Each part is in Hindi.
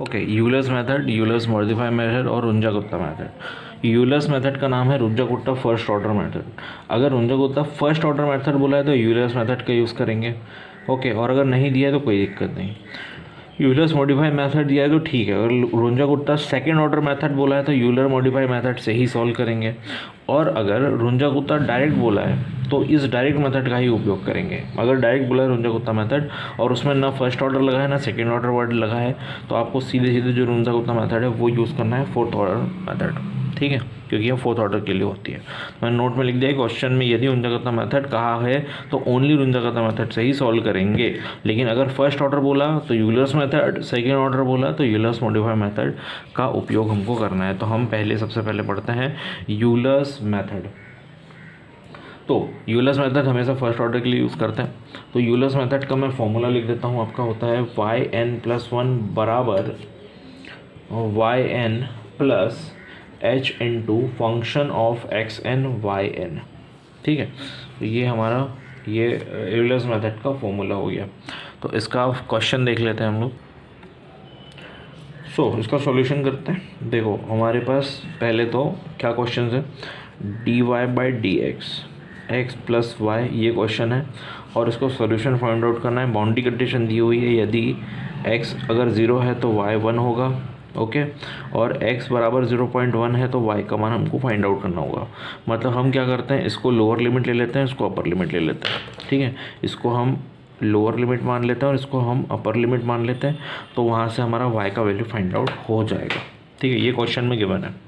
Okay, Euler's method, Euler's modify method और रुंजा-गुप्ता मेथड। यूलर्स मेथड का नाम है रुंजा-गुप्ता फर्स्ट ऑर्डर मेथड। अगर रुंजा-गुप्ता फर्स्ट ऑर्डर मेथड बोला है तो यूलर्स मेथड का यूज़ करेंगे। ओके, और अगर नहीं दिया है तो कोई दिक्कत नहीं। यूलर्स मॉडिफाई मेथड दिया है तो ठीक है। अगर रुंजा-गुप्ता सेकेंड ऑर्डर मेथड बोला है तो यूलर मॉडिफाई मेथड से ही सॉल्व करेंगे। और अगर रुंजा-गुप्ता डायरेक्ट बोला है तो इस डायरेक्ट मेथड का ही उपयोग करेंगे। अगर डायरेक्ट बोला है रुंजा-गुप्ता मेथड और उसमें ना फर्स्ट ऑर्डर लगा है ना सेकेंड ऑर्डर वर्ड लगा है तो आपको सीधे सीधे जो रुंजा-गुप्ता मेथड है वो यूज़ करना है, फोर्थ ऑर्डर मेथड। ठीक है, क्योंकि ये फोर्थ ऑर्डर के लिए होती है। मैंने नोट में लिख दिया क्वेश्चन में यदि रुंजा-गुप्ता मेथड कहा है तो ओनली रुंजा-गुप्ता मेथड से ही सॉल्व करेंगे। लेकिन अगर फर्स्ट ऑर्डर बोला तो यूलर्स मेथड, सेकेंड ऑर्डर बोला तो यूलर्स मॉडिफाई मेथड का उपयोग हमको करना है। तो हम सबसे पहले पढ़ते हैं यूलर्स मेथड। तो यूलर्स मेथड हमेशा फर्स्ट ऑर्डर के लिए यूज़ करते हैं। तो यूलर्स मेथड का मैं फॉर्मूला लिख देता हूँ, आपका होता है yn+1 बराबर yn plus h into function of xn yn। ठीक है, तो ये हमारा ये यूलर्स मेथड का फॉर्मूला हो गया। तो इसका क्वेश्चन देख लेते हैं हम लोग। इसका सॉल्यूशन करते हैं। देखो हमारे पास पहले तो क्या क्वेश्चन है, dy/dx x प्लस वाई, ये क्वेश्चन है और इसको सॉल्यूशन फाइंड आउट करना है। बाउंड्री कंडीशन दी हुई है, यदि x अगर 0 है तो y 1 होगा। ओके, और x बराबर 0.1 है तो y का मान हमको फाइंड आउट करना होगा। मतलब हम क्या करते हैं, इसको लोअर लिमिट ले लेते हैं, इसको अपर लिमिट ले लेते हैं। ठीक है, इसको हम लोअर लिमिट मान लेते हैं और इसको हम अपर लिमिट मान लेते हैं, तो वहाँ से हमारा y का वैल्यू फाइंड आउट हो जाएगा। ठीक है, ये क्वेश्चन में गिवन है।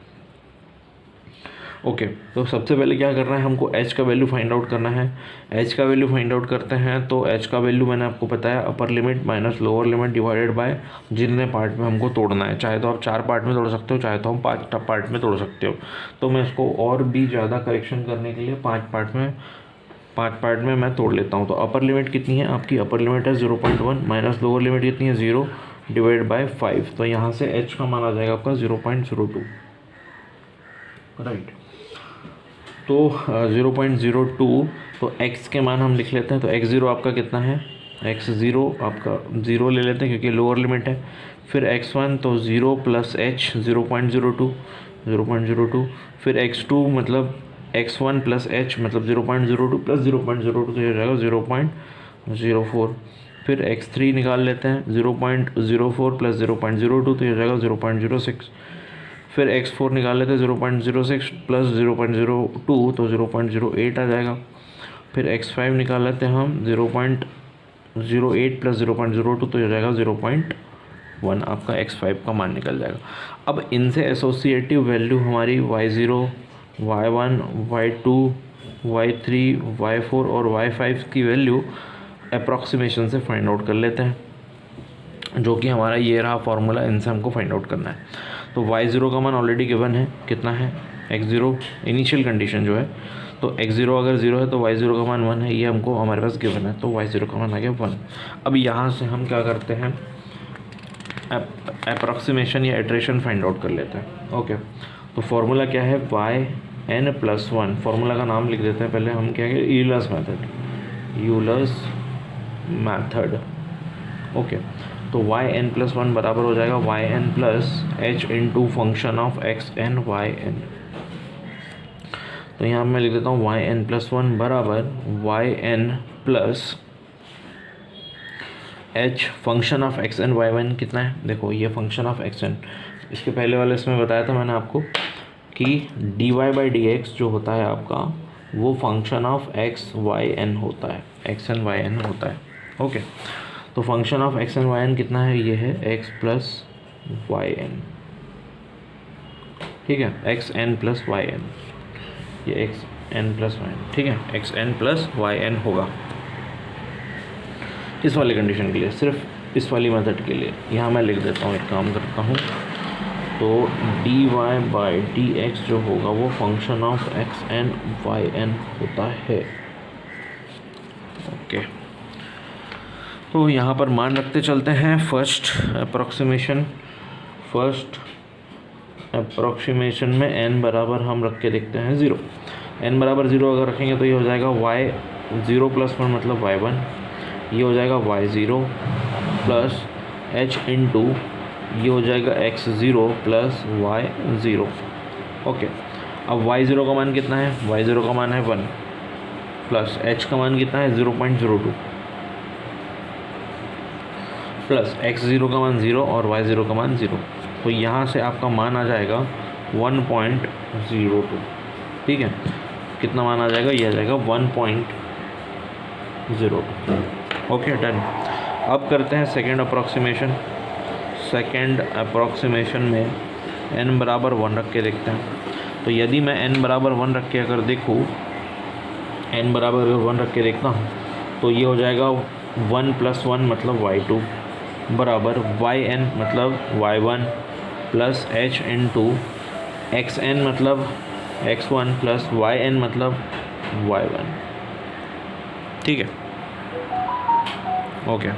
ओके, तो सबसे पहले क्या करना है, हमको h का वैल्यू फाइंड आउट करना है। h का वैल्यू फाइंड आउट करते हैं तो h का वैल्यू मैंने आपको बताया upper limit minus lower limit divided by जितने पार्ट में हमको तोड़ना है। चाहे तो आप 4 पार्ट में तोड़ सकते हो, चाहे तो हम 5 पार्ट में तोड़ सकते हो। तो मैं इसको और भी ज़्यादा करेक्शन करने के लिए 5 पार्ट में मैं तोड़ लेता हूँ। तो अपर लिमिट कितनी है आपकी, अपर लिमिट है 0.1 माइनस लोअर लिमिट कितनी है 0 डिवाइड बाय 5। तो यहाँ से h का मान आ जाएगा आपका 0.02। राइट, तो 0.02, तो x के मान हम लिख लेते हैं। तो x0 आपका कितना है, x0 आपका 0 ले लेते हैं क्योंकि लोअर लिमिट है। फिर x1 तो 0 प्लस h 0.02, फिर x2 मतलब x1 प्लस h मतलब 0.02 प्लस 0.02 तो ये हो जाएगा 0.04। फिर x3 निकाल लेते हैं, 0.04 प्लस 0.02 तो ये हो जाएगा 0.06। फिर x4 निकाल लेते हैं, 0.06 प्लस 0.02 तो 0.08 आ जाएगा। फिर x5 निकाल लेते हैं हम, 0.08 प्लस 0.02 तो हो जाएगा 0.1, आपका x5 का मान निकल जाएगा। अब इनसे एसोसिएटिव वैल्यू हमारी y0, y1, y2, y3, y4 और y5 की वैल्यू अप्रॉक्सीमेशन से फाइंड आउट कर लेते हैं, जो कि हमारा ये रहा फॉर्मूला। इनसे हमको फाइंड आउट करना है। तो y0 का मान ऑलरेडी गिवन है, कितना है x0 इनिशियल कंडीशन जो है। तो x0 अगर 0 है तो y0 का मान 1 है, ये हमको हमारे पास गिवन है। तो y0 का मान आ गया 1। अब यहाँ से हम क्या करते हैं, अप्रॉक्सीमेशन या इटरेशन फाइंड आउट कर लेते हैं। ओके, तो फॉर्मूला क्या है, yn+1। फार्मूला का नाम लिख देते हैं पहले हम, क्या है यूलर्स मेथड। ओके, तो yn+1 बराबर हो जाएगा yn plus h into function of xn yn। तो यहाँ मैं लिख देता हूँ yn+1 बराबर yn plus h function of xn yn कितना है। देखो ये फंक्शन ऑफ xn, इसके पहले वाले इसमें बताया था मैंने आपको कि dy/dx जो होता है आपका वो फंक्शन ऑफ x yn होता है, xn yn होता है। ओके, तो फंक्शन ऑफ xn yn कितना है, ये है x प्लस yn। ठीक है, xn प्लस yn, ये xn प्लस yn। ठीक है, xn प्लस yn होगा इस वाली कंडीशन के लिए, सिर्फ इस वाली मेथड के लिए। यहाँ मैं लिख देता हूँ, एक काम करता हूँ, तो dy/dx जो होगा वो फंक्शन ऑफ xn yn होता है। ओके, तो यहाँ पर मान रखते चलते हैं। फर्स्ट अप्रॉक्सीमेशन में n बराबर हम रख के देखते हैं 0। n बराबर 0 अगर रखेंगे तो ये हो जाएगा y0 प्लस 1 मतलब y1, ये हो जाएगा y0 प्लस h इंटू ये हो जाएगा x0 प्लस y0। ओके, अब y0 का मान कितना है, y0 का मान है 1 प्लस h का मान कितना है 0.02 प्लस x0 का मान 0 और y0 का मान 0। तो यहाँ से आपका मान आ जाएगा 1.02। ठीक है, कितना मान आ जाएगा, ये आ जाएगा 1.02। Okay done. अब करते हैं सेकेंड अप्रॉक्सीमेशन। सेकेंड अप्रॉक्सीमेशन में n बराबर 1 रख के देखते हैं। तो यदि मैं n बराबर 1 रख के अगर देखूँ, n बराबर अगर 1 रख के देखता हूँ तो ये हो जाएगा 1 + 1 मतलब y2 बराबर yn मतलब y1 plus h into xn मतलब x1 प्लस yn मतलब y1। ठीक है, ओके।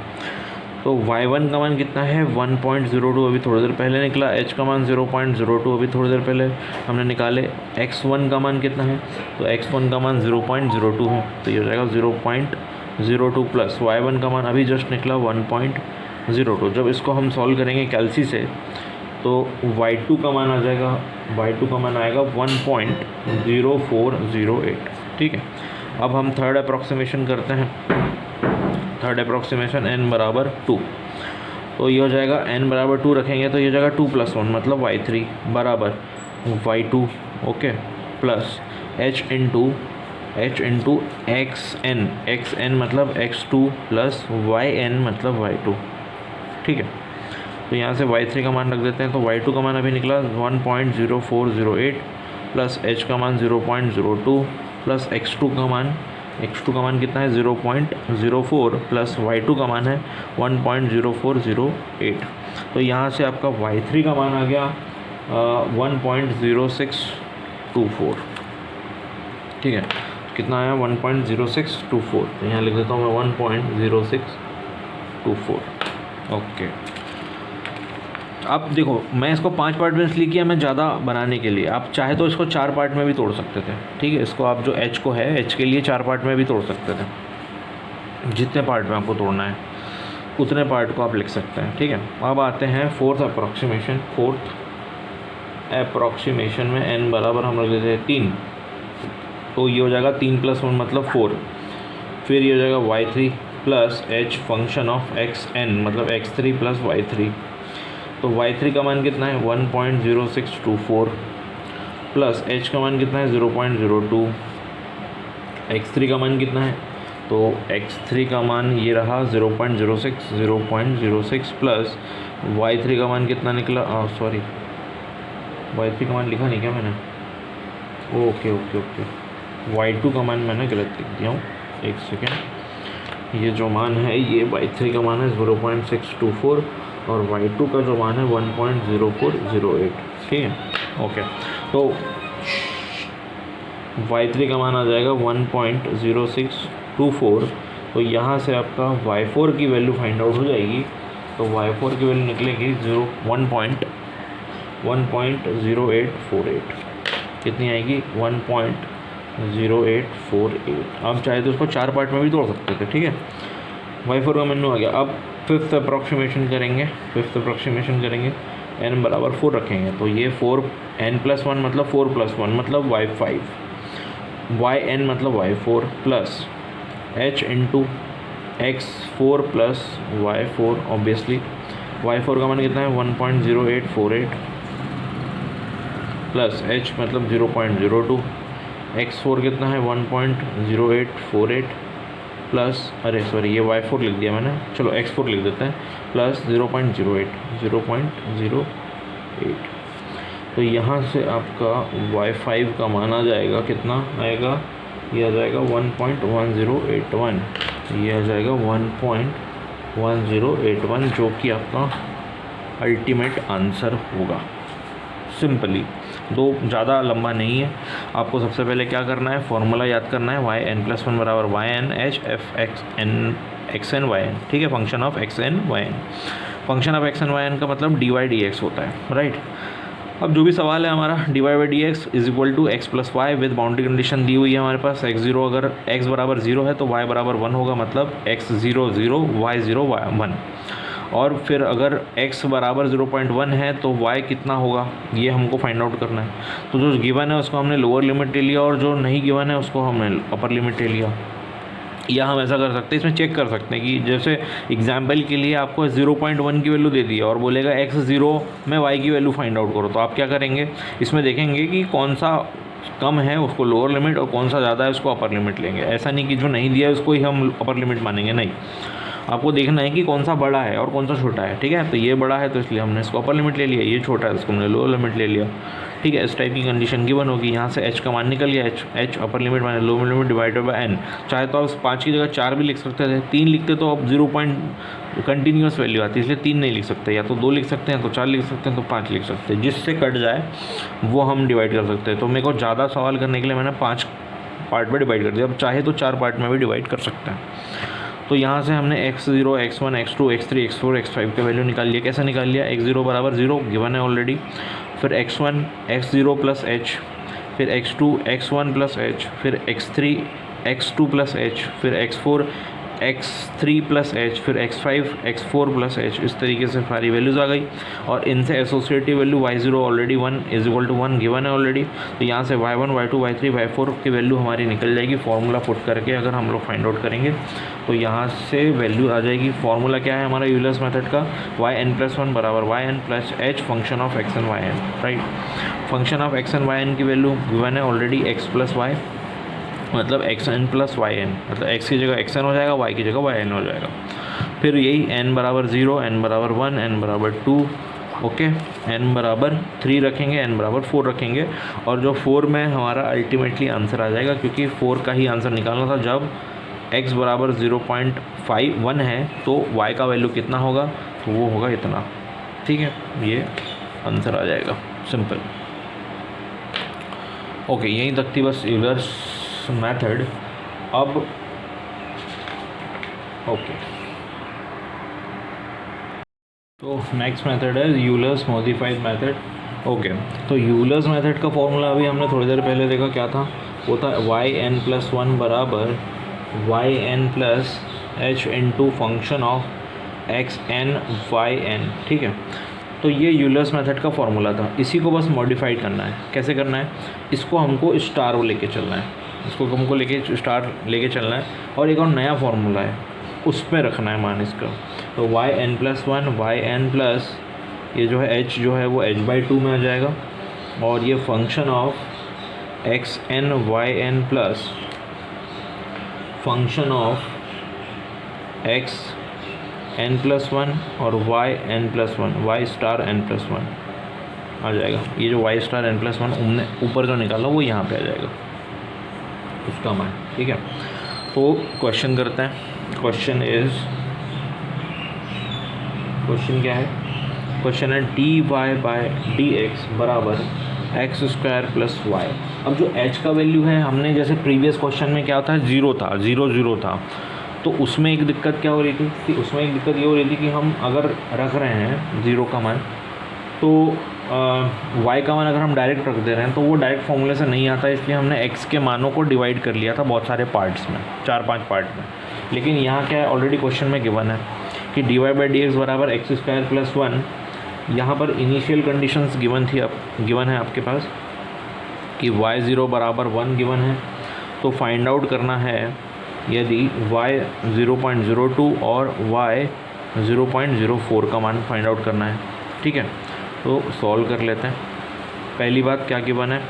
तो y1 का मान कितना है 1.02, अभी थोड़ी देर पहले निकला। h का मान 0.02, अभी थोड़ी देर पहले हमने निकाले। x1 का मान कितना है, तो x1 का मान 0.02 है, तो ये हो जाएगा 0.02 प्लस y1 का मान अभी जस्ट निकला 1.02। जब इसको हम सॉल्व करेंगे कैलसी से तो y2 का मान आ जाएगा, y2 का मान आएगा 1.0408। ठीक है, अब हम थर्ड अप्रॉक्सीमेशन करते हैं। थर्ड अप्रॉक्सीमेशन n बराबर 2। तो ये हो जाएगा n बराबर 2 रखेंगे तो ये हो जाएगा 2 + 1 मतलब y3 बराबर y2। Okay, plus h into xn मतलब x2 प्लस yn मतलब y2। ठीक है, तो यहाँ से y3 का मान रख देते हैं। तो y2 का मान अभी निकला 1.0408 प्लस h का मान 0.02 प्लस x2 का मान कितना है 0.04 प्लस y2 का मान है 1.0408। तो यहाँ से आपका y3 का मान आ गया 1.0624। ठीक है, कितना आया 1.0624। तो यहाँ लिख देता हूँ मैं 1.0624। ओके, अब देखो मैं इसको 5 पार्ट में इसलिए किया, मैं ज़्यादा बनाने के लिए। आप चाहे तो इसको 4 पार्ट में भी तोड़ सकते थे। ठीक है, इसको आप जो h को है h के लिए 4 पार्ट में भी तोड़ सकते थे। जितने पार्ट में आपको तोड़ना है उतने पार्ट को आप लिख सकते हैं। ठीक है, अब आते हैं फोर्थ अप्रॉक्सीमेशन। फोर्थ अप्रॉक्सीमेशन में n बराबर हम रख देते हैं 3। तो ये हो जाएगा 3 + 1 मतलब 4। फिर ये हो जाएगा y3 plus h function of xn मतलब x3 प्लस y3। तो y3 का मान कितना है 1.0624 प्लस h का मान कितना है 0.02। x3 का मान कितना है, तो x3 का मान ये रहा 0.06 प्लस y3 का मान कितना निकला, सॉरी y3 का मान लिखा नहीं क्या मैंने, ओके, y2 का मान मैंने गलत लिख दिया हूँ, एक सेकेंड। ये जो मान है ये y3 का मान है 0.624 और y2 का जो मान है 1.0408। ठीक है, ओके। तो y3 का मान आ जाएगा 1.0624। तो यहाँ से आपका y4 की वैल्यू फाइंड आउट हो जाएगी। तो y4 की वैल्यू निकलेगी 1.0848। कितनी आएगी 1.0848। आप चाहे तो इसको 4 पार्ट में भी तोड़ सकते थे। ठीक है, y4 का मेन्यू आ गया। अब फिफ्थ अप्रॉक्सीमेशन करेंगे। n बराबर 4 रखेंगे। तो ये 4 n + 1 मतलब 4 + 1 मतलब y5, yn मतलब y4 plus h into x4 plus y4। Obviously y4 का मान कितना है 1.0848 प्लस h मतलब 0.02। x4 कितना है 1.0848 प्लस, अरे सॉरी ये y4 लिख दिया मैंने, चलो x4 लिख देते हैं, प्लस 0.08। तो यहाँ से आपका y5 का मान आ जाएगा, कितना आएगा, ये आ जाएगा 1.1081। ये आ जाएगा 1.1081 जो कि आपका अल्टीमेट आंसर होगा। सिंपली दो, ज़्यादा लंबा नहीं है। आपको सबसे पहले क्या करना है, फॉर्मूला याद करना है yn+1 बराबर yn h f x n y n। ठीक है, function of x n y n। Function of x n y n का मतलब dy dx होता है, राइट। अब जो भी सवाल है हमारा dy/dx = x + y with boundary condition दी हुई है हमारे पास। x0 अगर x बराबर 0 है तो y बराबर 1 होगा, मतलब x0 0 y0 1। और फिर अगर x बराबर 0.1 है तो y कितना होगा ये हमको फाइंड आउट करना है। तो जो गिवन है उसको हमने लोअर लिमिट ले लिया और जो नहीं गिवन है उसको हमने अपर लिमिट ले लिया। या हम ऐसा कर सकते हैं, इसमें चेक कर सकते हैं कि जैसे एग्जाम्पल के लिए आपको 0.1 की वैल्यू दे दी है और बोलेगा x0 में y की वैल्यू फाइंड आउट करो, तो आप क्या करेंगे, इसमें देखेंगे कि कौन सा कम है उसको लोअर लिमिट और कौन सा ज़्यादा है उसको अपर लिमिट लेंगे। ऐसा नहीं कि जो नहीं दिया है उसको ही हम अपर लिमिट मानेंगे, नहीं, आपको देखना है कि कौन सा बड़ा है और कौन सा छोटा है। ठीक है, तो ये बड़ा है तो इसलिए हमने इसको अपर लिमिट ले लिया, ये छोटा है तो इसको हमने लोअर लिमिट ले लिया। ठीक है, इस टाइप की कंडीशन गिवन होगी। यहाँ से h का मान निकल गया, h अपर लिमिट माने lower limit divided by n। चाहे तो आप 5 की जगह 4 भी लिख सकते थे, 3 लिखते तो अब 0 पॉइंट कंटिन्यूस वैल्यू आती है, इसलिए 3 नहीं लिख सकते, या तो 2 लिख सकते हैं, तो 4 लिख सकते हैं, तो 5 लिख सकते हैं, जिससे कट जाए वो हम डिवाइड कर सकते हैं। तो मेरे को ज़्यादा सवाल करने के लिए मैंने 5 पार्ट में डिवाइड कर दिया, अब चाहे तो 4 पार्ट में भी डिवाइड कर सकते हैं। तो यहाँ से हमने x0, x1, x2, x3, x4, x5 का वैल्यू निकाल लिया। कैसे निकाल लिया, x0 बराबर 0 गिवन है ऑलरेडी, फिर x1 x0 प्लस h, फिर x2 x1 प्लस h, फिर x3 x2 प्लस h, फिर x4 x3 प्लस h, फिर x5 x4 प्लस h। इस तरीके से सारी वैल्यूज़ आ गई और इनसे associative value y0 already 1 is equal to 1 given है ऑलरेडी। तो यहाँ से y1 y2 y3 y4 की वैल्यू हमारी निकल जाएगी फार्मूला पुट करके। अगर हम लोग फाइंड आउट करेंगे तो यहाँ से वैल्यू आ जाएगी। फार्मूला क्या है हमारा यूलर्स मेथड का, yn+1 बराबर yn plus h function of x and yn, right. Function of x and yn की वैल्यू गिवन है ऑलरेडी x प्लस y, मतलब xn प्लस yn, मतलब x की जगह xn हो जाएगा, y की जगह yn हो जाएगा। फिर यही n बराबर 0, n बराबर 1, n बराबर 2, ओके, n बराबर 3 रखेंगे, n बराबर 4 रखेंगे, और जो 4 में हमारा अल्टीमेटली आंसर आ जाएगा, क्योंकि 4 का ही आंसर निकालना था। जब x बराबर 0.51 है तो y का वैल्यू कितना होगा, तो वो होगा इतना। ठीक है, ये आंसर आ जाएगा, सिंपल। ओके, यहीं तक थी बस यूलर्स मेथड। अब ओके, तो नेक्स्ट मेथड है यूलर्स मॉडिफाइड मेथड। ओके, तो यूलर्स मेथड का फॉर्मूला अभी हमने थोड़ी देर पहले देखा, क्या था, वो था yn+1 बराबर yn plus h into function of xn yn। ठीक है, तो ये यूलर्स मेथड का फॉर्मूला था, इसी को बस मॉडिफाइड करना है। कैसे करना है, इसको हमको स्टार लेके चलना है, इसको हमको लेके स्टार लेके चलना है, और एक और नया फार्मूला है उस पर रखना है मान इसका। तो yn+1 yn प्लस ये जो है h जो है वो h/2 में आ जाएगा, और ये function of xn yn plus function of xn+1 और yn+1 y स्टार n+1 आ जाएगा। ये जो y स्टार n+1 हमने ऊपर जो निकाला वो यहाँ पे आ जाएगा, उसका मान। ठीक है, तो क्वेश्चन करते हैं। क्वेश्चन क्या है, क्वेश्चन है dy/dx बराबर x² प्लस y। अब जो h का वैल्यू है, हमने जैसे प्रीवियस क्वेश्चन में क्या होता है, 0 था, 0 था, तो उसमें एक दिक्कत क्या हो रही थी कि उसमें एक दिक्कत ये हो रही थी कि हम अगर रख रहे हैं 0 का मान, तो y का मान अगर हम डायरेक्ट रख दे रहे हैं तो वो डायरेक्ट फॉर्मूले से नहीं आता, इसलिए हमने x के मानों को डिवाइड कर लिया था बहुत सारे पार्ट्स में, 4-5 पार्ट में। लेकिन यहाँ क्या है, ऑलरेडी क्वेश्चन में गिवन है कि dy/dx बराबर x² प्लस 1। यहाँ पर इनिशियल कंडीशंस गिवन है आपके पास कि y0 बराबर 1 गिवन है। तो फाइंड आउट करना है यदि y 0.02 और y 0.04 का मान फाइंड आउट करना है। ठीक है, तो सॉल्व कर लेते हैं। पहली बात क्या गिवन है,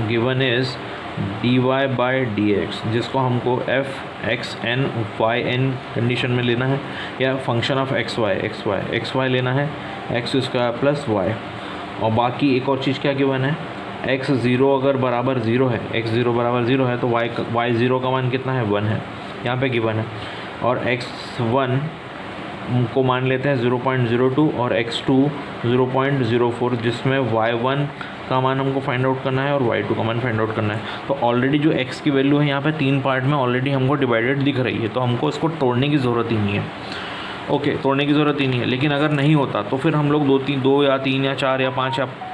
गिवन इज़ dy/dx, जिसको हमको f(x(n) y(n) कंडीशन में लेना है, या फंक्शन ऑफ xy लेना है, x² प्लस y। और बाकी एक और चीज़ क्या गिवन है, x0 अगर बराबर 0 है, x0 बराबर 0 है तो y0 का मान कितना है, 1 है, यहाँ पे गिवन है। और x1 को मान लेते हैं 0.02 और x2 0.04, जिसमें y1 का मान हमको फाइंड आउट करना है और y2 का मान फाइंड आउट करना है। तो ऑलरेडी जो x की वैल्यू है यहाँ पे 3 पार्ट में ऑलरेडी हमको डिवाइडेड दिख रही है, तो हमको इसको तोड़ने की ज़रूरत ही नहीं है। ओके, तोड़ने की ज़रूरत ही नहीं है। लेकिन अगर नहीं होता तो फिर हम लोग 2 या 3 या 4 या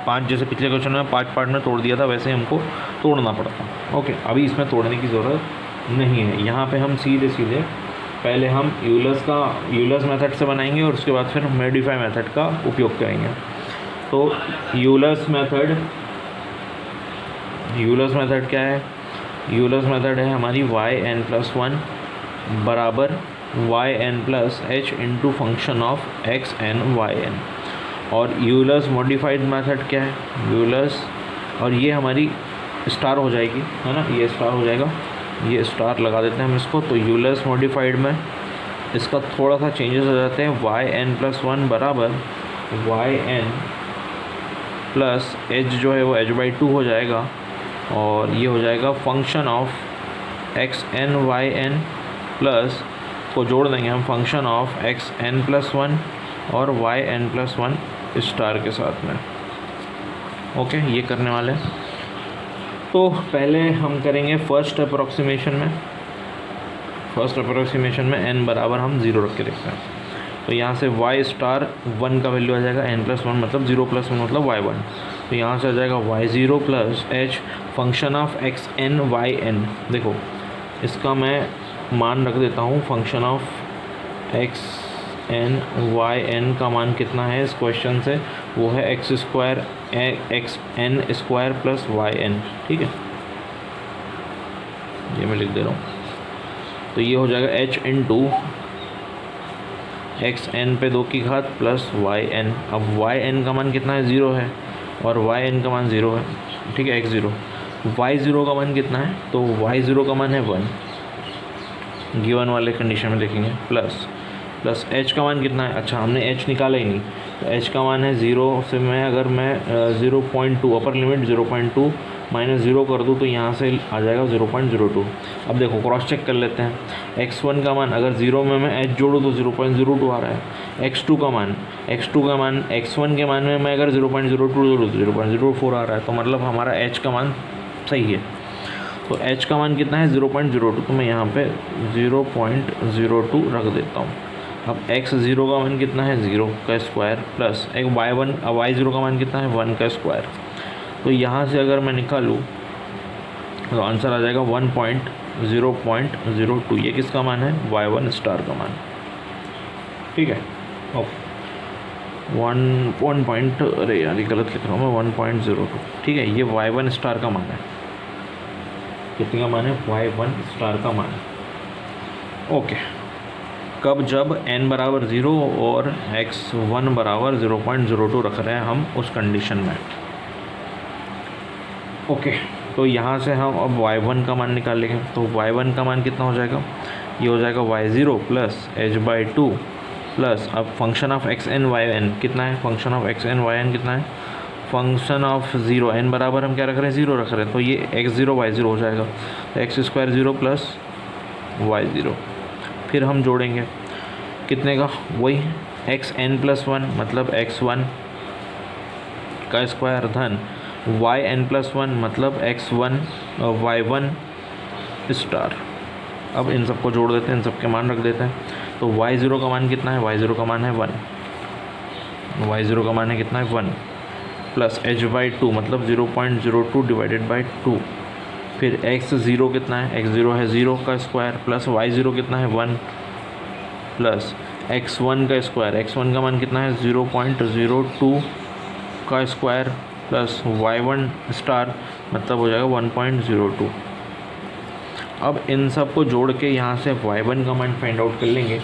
5 जैसे पिछले क्वेश्चन में 5 पार्ट में तोड़ दिया था, वैसे हमको तोड़ना पड़ता। ओके, अभी इसमें तोड़ने की ज़रूरत नहीं है। यहाँ पे हम सीधे पहले हम यूलर्स मेथड से बनाएंगे और उसके बाद फिर मॉडिफाई मेथड का उपयोग करेंगे। तो यूलर्स मेथड क्या है? यूलर्स मेथड है हमारी yn+1 बराबर yn+h into function of xn/yn। और यूलर्स मॉडिफाइड मेथड क्या है? यूलर्स, और ये हमारी स्टार हो जाएगी, है ना, ये स्टार हो जाएगा, ये स्टार लगा देते हैं हम इसको। तो यूलर्स मॉडिफाइड में इसका थोड़ा सा चेंजेस हो जाते हैं। yn+1 बराबर yn+h जो है वो h/2 हो जाएगा, और ये हो जाएगा फंक्शन ऑफ xn/yn प्लस को जोड़ देंगे हम फंक्शन ऑफ xn+1 और yn+1 स्टार के साथ में। ओके, ये करने वाले हैं। तो पहले हम करेंगे फर्स्ट अप्रोक्सीमेशन में n बराबर हम 0 रख के देखते हैं। तो यहाँ से y स्टार 1 का वैल्यू आ जाएगा, n+1 मतलब 0 + 1 मतलब y1। तो यहाँ से आ जाएगा y0 + h function of xn/yn। देखो इसका मैं मान रख देता हूँ, फंक्शन ऑफ xn/yn का मान कितना है इस क्वेश्चन से? वो है xn² + yn। ठीक है, ये मैं लिख दे रहा हूँ। तो ये हो जाएगा h इंटू xn पे 2 की घात प्लस yn। अब yn का मान कितना है? 0 है, और yn का मान 0 है। ठीक है, x0। y0 का मान कितना है? तो y0 का मान है 1, गिवन वाले कंडीशन में देखेंगे। प्लस h का मान कितना है? अच्छा, हमने h निकाला ही नहीं, तो h का मान है 0 से मैं अगर मैं 0.2 अपर लिमिट 0.2 माइनस 0 कर दूँ तो यहाँ से आ जाएगा 0.02। अब देखो क्रॉस चेक कर लेते हैं। x1 का मान अगर 0 में मैं h जोड़ूँ तो 0.02 आ रहा है। x2 का मान x1 के मान में मैं अगर 0.02 जोड़ूँ तो 0.04 आ रहा है। तो मतलब हमारा h का मान सही है। तो h का मान कितना है? 0.02। तो मैं यहाँ पे 0.02 रख देता हूँ। अब x0 का मान कितना है? 0 का स्क्वायर प्लस एक y0 का मान कितना है? 1 का स्क्वायर। तो यहाँ से अगर मैं निकालूँ तो आंसर आ जाएगा 1.0.02। ये किसका मान है? y1 स्टार का मान। ठीक है, ओके। 1 पॉइंट, अरे यार ये गलत लिख रहा हूँ मैं, 1.02। ठीक है, ये y1 स्टार का मान है। कितने का मान है? y1 स्टार का मान। ओके, कब? जब n बराबर 0 और x1 बराबर 0.02 रख रहे हैं हम उस कंडीशन में। ओके, तो यहाँ से हम अब y1 का मान निकालेंगे। तो y1 का मान कितना हो जाएगा? ये हो जाएगा y0 प्लस h/2 प्लस अब फंक्शन ऑफ xn/yn कितना है? फंक्शन ऑफ xn/yn कितना है? फंक्शन ऑफ 0 n बराबर हम क्या रख रहे हैं? 0 रख रहे हैं। तो ये x0 y0 हो जाएगा, तो x² 0 प्लस y0। फिर हम जोड़ेंगे कितने का? वही xn+1 मतलब x1 का स्क्वायर धन yn+1 मतलब x1 y1 स्टार। अब इन सबको जोड़ देते हैं, इन सब के मान रख देते हैं। तो y0 का मान कितना है? y0 का मान है 1, y0 का मान है कितना है? 1 प्लस h/2 मतलब 0.02 डिवाइडेड बाई 2। फिर x0 कितना है? x0 है 0 का स्क्वायर प्लस y0 कितना है? 1 प्लस x1 का स्क्वायर। x1 का मान कितना है? 0.02 का स्क्वायर प्लस y1 स्टार मतलब हो जाएगा 1.02। अब इन सब को जोड़ के यहाँ से y1 का मान फाइंड आउट कर लेंगे।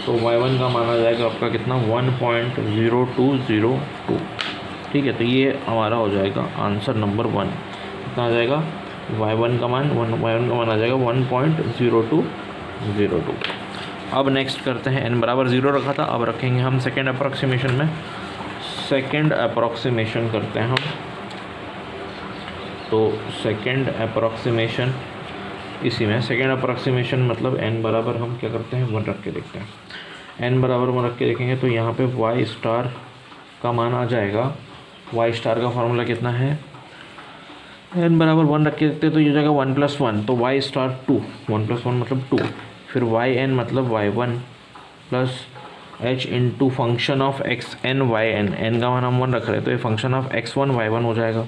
तो y1 का मान आ जाएगा आपका कितना? 1.0202। ठीक है, तो ये हमारा हो जाएगा आंसर नंबर 1। कितना आ जाएगा? y1 का मान आ जाएगा 1.0202। अब नेक्स्ट करते हैं, n बराबर 0 रखा था, अब रखेंगे हम सेकेंड अप्रॉक्सीमेशन में। सेकेंड अप्रॉक्सीमेशन करते हैं हम। तो सेकेंड अप्रॉक्सीमेशन इसी में सेकेंड अप्रॉक्सीमेशन मतलब n बराबर हम क्या करते हैं? 1 रख के देखते हैं। n बराबर 1 रख के देखेंगे तो यहाँ पे y स्टार का मान आ जाएगा। y स्टार का फार्मूला कितना है? n बराबर 1 रख के देखते हैं तो ये हो जाएगा 1 + 1, तो y स्टार 2, 1 + 1 मतलब 2। फिर yn मतलब y1 plus h into function of xn/yn। n का मान हम 1 रख रहे हैं तो ये फंक्शन ऑफ x1 y1 हो जाएगा।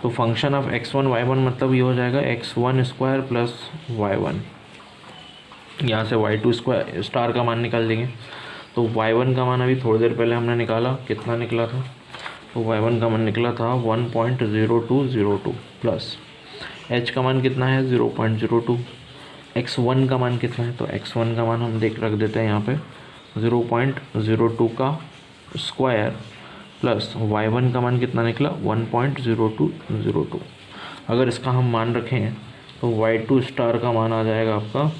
तो फंक्शन ऑफ x1 y1 मतलब ये हो जाएगा x1² प्लस y1। यहाँ से y2 स्क्वायर स्टार का मान निकाल देंगे। तो y1 का मान अभी थोड़ी देर पहले हमने निकाला, कितना निकला था, तो y1 का मान निकला था 1.0202 प्लस h का मान कितना है 0.02, x1 का मान कितना है, तो x1 का मान हम रख देते हैं यहाँ पे 0.02 का स्क्वायर प्लस y1 का मान कितना निकला 1.0202। अगर इसका हम मान रखें तो y2 स्टार का मान आ जाएगा आपका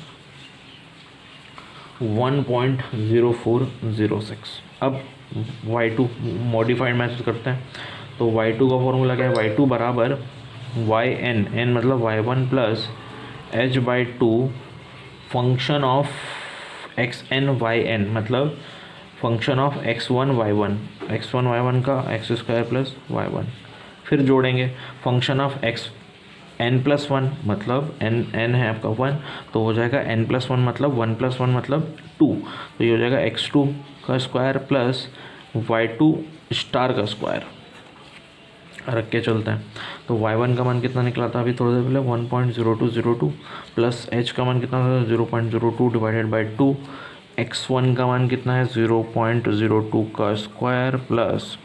1.0406। अब y2 मॉडिफाइड मैथड करते हैं, तो y2 का फॉर्मूला क्या है, y2 बराबर yn, n मतलब y1 plus h/2 function of xn yn, मतलब फंक्शन ऑफ x1 y1 का x स्क्वायर प्लस y1, फिर जोड़ेंगे फंक्शन ऑफ x n+1 मतलब n है आपका 1, तो हो जाएगा n+1 मतलब 1+1 मतलब 2, तो ये हो जाएगा x2 का स्क्वायर प्लस y2 स्टार का स्क्वायर रख के चलते हैं। तो y1 का मान कितना निकला था अभी थोड़ी देर पहले 1.0202 प्लस h का मान कितना था 0.02 डिवाइडेड बाई 2, x1 का मान कितना है 0.02 का स्क्वायर प्लस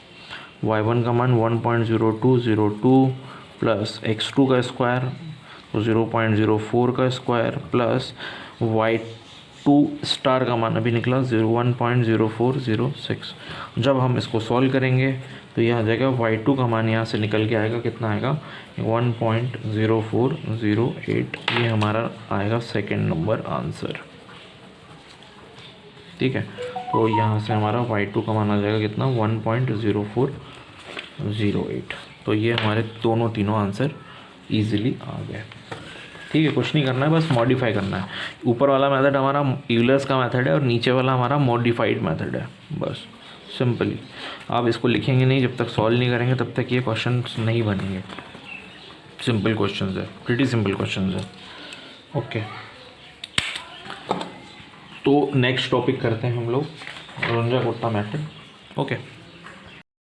y1 का मान 1.0202 प्लस x2 का स्क्वायर तो 0.04 का स्क्वायर प्लस y2 स्टार का मान अभी निकला 1.0406। जब हम इसको सॉल्व करेंगे तो यह आ जाएगा y2 का मान यहाँ से निकल के आएगा, कितना आएगा 1.0408। ये हमारा आएगा सेकंड नंबर आंसर। ठीक है, तो यहाँ से हमारा y2 का मान आ जाएगा कितना 1.0408। तो ये हमारे तीनों आंसर इजीली आ गए। ठीक है, कुछ नहीं करना है, बस मॉडिफाई करना है। ऊपर वाला मेथड हमारा यूलर्स का मेथड है और नीचे वाला हमारा मॉडिफाइड मेथड है, बस सिंपली। आप इसको लिखेंगे नहीं, जब तक सॉल्व नहीं करेंगे तब तक ये क्वेश्चन नहीं बनेंगे। सिंपल क्वेश्चन है, प्रीटी सिंपल क्वेश्चन है। ओके, तो नेक्स्ट टॉपिक करते हैं हम लोग रुंजा-कोट्टा मेथड। ओके।